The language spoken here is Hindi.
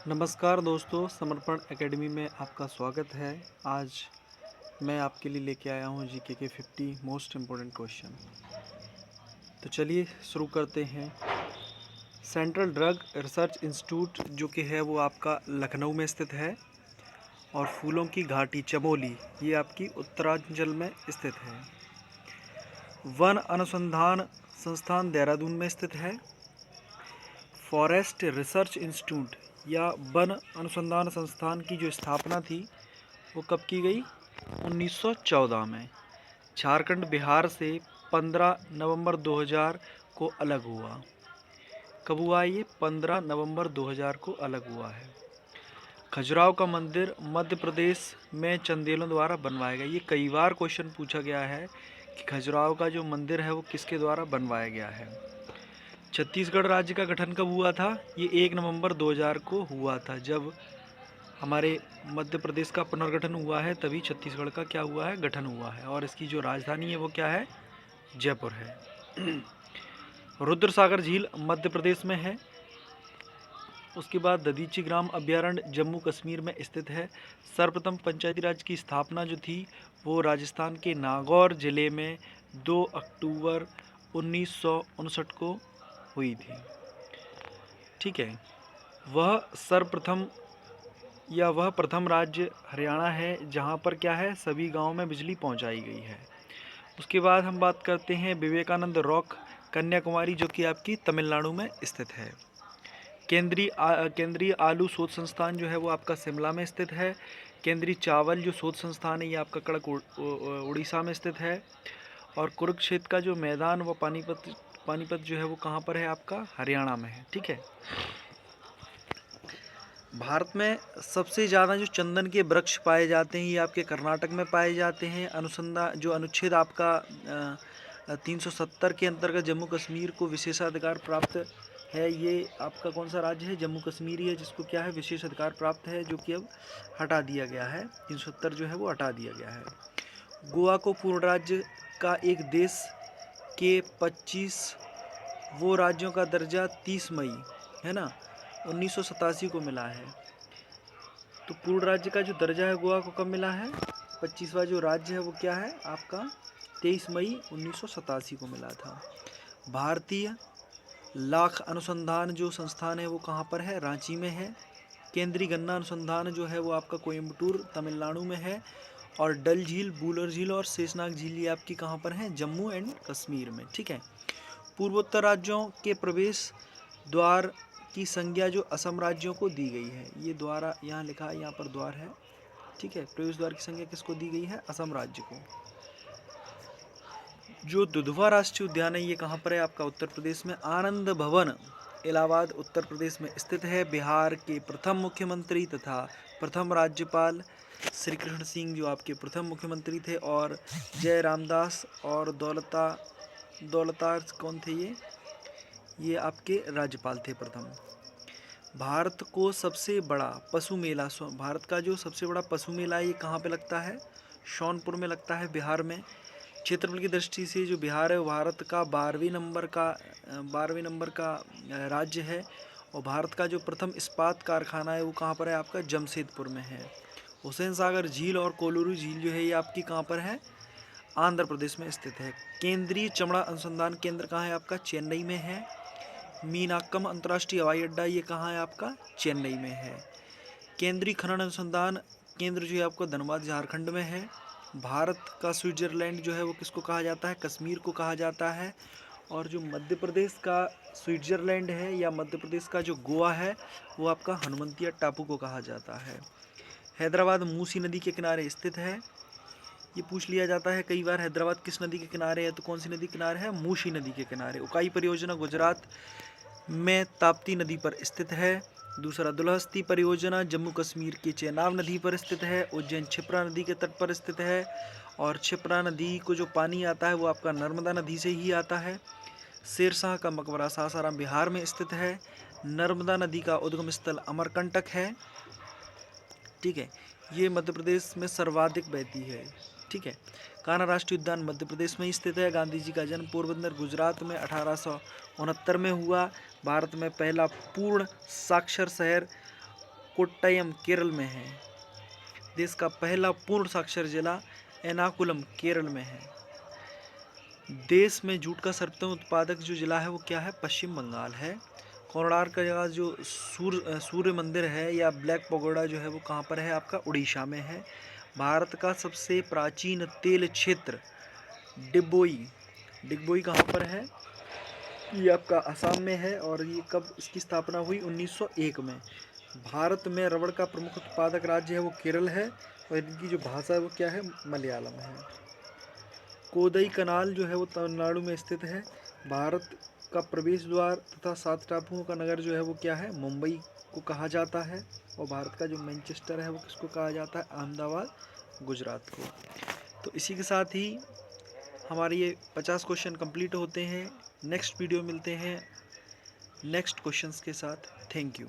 नमस्कार दोस्तों, समर्पण एकेडमी में आपका स्वागत है। आज मैं आपके लिए लेके आया हूँ जीके के 50 मोस्ट इम्पोर्टेंट क्वेश्चन। तो चलिए शुरू करते हैं। सेंट्रल ड्रग रिसर्च इंस्टीट्यूट जो कि है वो आपका लखनऊ में स्थित है, और फूलों की घाटी चमोली ये आपकी उत्तरांचल में स्थित है। वन अनुसंधान संस्थान देहरादून में स्थित है। फॉरेस्ट रिसर्च इंस्टीट्यूट या वन अनुसंधान संस्थान की जो स्थापना थी वो कब की गई? 1914 में। झारखंड बिहार से 15 नवंबर 2000 को अलग हुआ। कब हुआ ये? 15 नवंबर 2000 को अलग हुआ है। खजुराहो का मंदिर मध्य प्रदेश में चंदेलों द्वारा बनवाया गया। ये कई बार क्वेश्चन पूछा गया है कि खजुराहो का जो मंदिर है वो किसके द्वारा बनवाया गया है। छत्तीसगढ़ राज्य का गठन कब हुआ था? ये 1 नवंबर 2000 को हुआ था। जब हमारे मध्य प्रदेश का पुनर्गठन हुआ है तभी छत्तीसगढ़ का क्या हुआ है? गठन हुआ है। और इसकी जो राजधानी है वो क्या है? जयपुर है। रुद्रसागर झील मध्य प्रदेश में है। उसके बाद दधीची ग्राम अभ्यारण्य जम्मू कश्मीर में स्थित है। सर्वप्रथम पंचायती राज की स्थापना जो थी वो राजस्थान के नागौर जिले में 2 अक्टूबर 1959 को हुई थी। ठीक है। वह प्रथम राज्य हरियाणा है जहाँ पर क्या है? सभी गांवों में बिजली पहुंचाई गई है। उसके बाद हम बात करते हैं विवेकानंद रॉक कन्याकुमारी जो कि आपकी तमिलनाडु में स्थित है। केंद्रीय आलू शोध संस्थान जो है वो आपका शिमला में स्थित है। केंद्रीय चावल जो शोध संस्थान है ये आपका कड़क उड़ीसा में स्थित है। और कुरुक्षेत्र का जो मैदान व पानीपत जो है वो कहाँ पर है? आपका हरियाणा में है। ठीक है। भारत में सबसे ज़्यादा जो चंदन के वृक्ष पाए जाते हैं ये आपके कर्नाटक में पाए जाते हैं। अनुच्छेद आपका 370 के अंतर्गत जम्मू कश्मीर को विशेषाधिकार प्राप्त है। ये आपका कौन सा राज्य है? जम्मू कश्मीर ही है जिसको क्या है? विशेष अधिकार प्राप्त है, जो कि अब हटा दिया गया है। 370 जो है वो हटा दिया गया है। गोवा को पूर्ण राज्य का एक देश के 25 वो राज्यों का दर्जा 30 मई है ना 1987 को मिला है। तो पूर्ण राज्य का जो दर्जा है गोवा को कब मिला है? 25वां जो राज्य है वो क्या है आपका? 23 मई 1987 को मिला था। भारतीय लाख अनुसंधान जो संस्थान है वो कहाँ पर है? रांची में है। केंद्रीय गन्ना अनुसंधान जो है वो आपका कोयम्बटूर तमिलनाडु में है। और डल झील, बूलर झील और शेषनाग झील ये आपकी कहाँ पर है? जम्मू एंड कश्मीर में। ठीक है। पूर्वोत्तर राज्यों के प्रवेश द्वार की संज्ञा जो असम राज्यों को दी गई है, ये द्वारा यहाँ लिखा है, यहाँ पर द्वार है। ठीक है। प्रवेश द्वार की संज्ञा किसको दी गई है? असम राज्य को। जो दुधवा राष्ट्रीय उद्यान है ये कहाँ पर है? आपका उत्तर प्रदेश में। आनंद भवन इलाहाबाद उत्तर प्रदेश में स्थित है। बिहार के प्रथम मुख्यमंत्री तथा प्रथम राज्यपाल श्री कृष्ण सिंह जो आपके प्रथम मुख्यमंत्री थे, और जय रामदास और दौलतार कौन थे? ये आपके राज्यपाल थे प्रथम। भारत को सबसे बड़ा पशु मेला, भारत का जो सबसे बड़ा पशु मेला ये कहाँ पे लगता है? सोनपुर में लगता है, बिहार में। क्षेत्रफल की दृष्टि से जो बिहार है वो भारत का 12वें नंबर का राज्य है। और भारत का जो प्रथम इस्पात कारखाना है वो कहाँ पर है? आपका जमशेदपुर में है। हुसैन सागर झील और कोलूरू झील जो है ये आपकी कहाँ पर है? आंध्र प्रदेश में स्थित है। केंद्रीय चमड़ा अनुसंधान केंद्र कहाँ है? आपका चेन्नई में है। मीनाक्कम अंतर्राष्ट्रीय हवाई अड्डा ये कहाँ है? आपका चेन्नई में है। केंद्रीय खनन अनुसंधान केंद्र जो है आपका धनबाद झारखंड में है। भारत का स्विट्जरलैंड जो है वो किसको कहा जाता है? कश्मीर को कहा जाता है। और जो मध्य प्रदेश का स्विट्जरलैंड है या मध्य प्रदेश का जो गोवा है वो आपका हनुमंतिया टापू को कहा जाता है। हैदराबाद मूसी नदी के किनारे स्थित है। ये पूछ लिया जाता है कई बार, हैदराबाद किस नदी के किनारे है? तो कौन सी नदी किनारे है? मूसी नदी के किनारे। उकाई परियोजना गुजरात में ताप्ती नदी पर स्थित है। दूसरा, दुलहस्ती परियोजना जम्मू कश्मीर की चेनाब नदी पर स्थित है। उज्जैन क्षिप्रा नदी के तट पर स्थित है। और क्षिप्रा नदी को जो पानी आता है वो आपका नर्मदा नदी से ही आता है। शेरशाह का मकबरा सासाराम बिहार में स्थित है। नर्मदा नदी का उद्गम स्थल अमरकंटक है। ठीक है। ये मध्य प्रदेश में सर्वाधिक बहती है। ठीक है। कान्हा राष्ट्रीय उद्यान मध्य प्रदेश में स्थित है। गांधी जी का जन्म पोरबंदर गुजरात में 1869 में हुआ। भारत में पहला पूर्ण साक्षर शहर कोट्टयम केरल में है। देश का पहला पूर्ण साक्षर जिला एर्नाकुलम केरल में है। देश में जूट का सर्वोत्तम उत्पादक जो जिला है वो क्या है? पश्चिम बंगाल है। कोणार्क का जो सूर्य मंदिर है या ब्लैक पगोडा जो है वो कहाँ पर है? आपका उड़ीसा में है। भारत का सबसे प्राचीन तेल क्षेत्र डिगबोई कहाँ पर है? ये आपका असम में है। और ये कब इसकी स्थापना हुई? 1901 में। भारत में रबड़ का प्रमुख उत्पादक राज्य है वो केरल है और इनकी जो भाषा है वो क्या है? मलयालम है। कोदई कनाल जो है वो तमिलनाडु में स्थित है। भारत का प्रवेश द्वार तथा 7 टापुओं का नगर जो है वो क्या है? मुंबई को कहा जाता है। और भारत का जो मैनचेस्टर है वो किसको कहा जाता है? अहमदाबाद, गुजरात को। तो इसी के साथ ही हमारे ये 50 क्वेश्चन कंप्लीट होते हैं। नेक्स्ट वीडियो मिलते हैं नेक्स्ट क्वेश्चंस के साथ। Thank you.